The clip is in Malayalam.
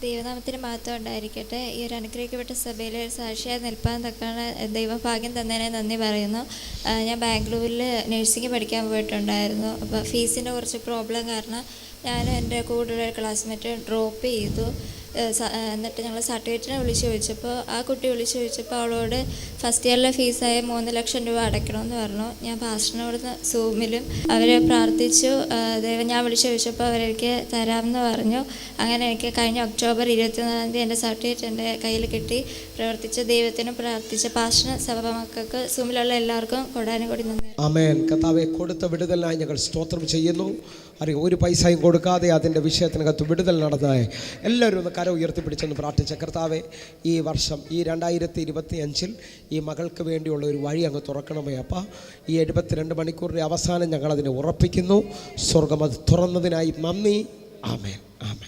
ദൈവനാമത്തിന് മഹത്വം ഉണ്ടായിരിക്കട്ടെ. ഈ ഒരു അനുഗ്രഹിക്കപ്പെട്ട സഭയിൽ ഒരു സാക്ഷിയായി നിൽപ്പാൻ തക്കാണ് ദൈവം ഭാഗ്യം തന്നതിനെ നന്ദി പറയുന്നു. ഞാൻ ബാംഗ്ലൂരിൽ നഴ്സിംഗ് പഠിക്കാൻ പോയിട്ടുണ്ടായിരുന്നു. അപ്പോൾ ഫീസിൻ്റെ കുറച്ച് പ്രോബ്ലം കാരണം ഞാനും എൻ്റെ കൂടെയുള്ള ഒരു ക്ലാസ്മേറ്റ് ഡ്രോപ്പ് ചെയ്തു. എന്നിട്ട് ഞങ്ങൾ സർട്ടിഫിക്കറ്റിനെ വിളിച്ച് ചോദിച്ചപ്പോൾ ആ കുട്ടി വിളിച്ച് ചോദിച്ചപ്പോൾ അവളോട് ഫസ്റ്റ് ഇയറിലെ ഫീസായ 3 ലക്ഷം രൂപ അടയ്ക്കണമെന്ന് പറഞ്ഞു. ഞാൻ പാസ്റ്ററിനോട് സൂമിലും അവർ പ്രാർത്ഥിച്ചു. ദൈവം ഞാൻ വിളിച്ച് ചോദിച്ചപ്പോൾ അവരെനിക്ക് തരാമെന്ന് പറഞ്ഞു. അങ്ങനെ എനിക്ക് കഴിഞ്ഞ ഒക്ടോബർ 24 എൻ്റെ സർട്ടിഫിക്കറ്റ് എൻ്റെ കയ്യിൽ കിട്ടി. പ്രവർത്തിച്ച ദൈവത്തിനും പ്രാർത്ഥിച്ച പാസ്റ്ററിന് സഭ മക്കൾക്ക് സൂമിലുള്ള എല്ലാവർക്കും കൊടാനുകൂടി നന്ദി. ആമേൻ. കർത്താവേ, കൊടുത്ത വിടുതലിനായി ഞങ്ങൾ സ്തോത്രം ചെയ്യുന്നു. അറിയാം, ഒരു പൈസയും കൊടുക്കാതെ അതിൻ്റെ വിഷയത്തിനകത്ത് വിടുതൽ നടന്നതായി എല്ലാവരും ഒന്ന് കര ഉയർത്തിപ്പിടിച്ചെന്ന് പ്രാർത്ഥിച്ച കർത്താവെ, ഈ വർഷം ഈ 2025 ഈ മകൾക്ക് വേണ്ടിയുള്ള ഒരു വഴി അങ്ങ് തുറക്കണമേ അപ്പാ. ഈ 72 മണിക്കൂറിൻ്റെ അവസാനം ഞങ്ങളതിനെ ഉറപ്പിക്കുന്നു. സ്വർഗം അത് തുറന്നതിനായി നന്ദി. ആമേൻ, ആമേൻ.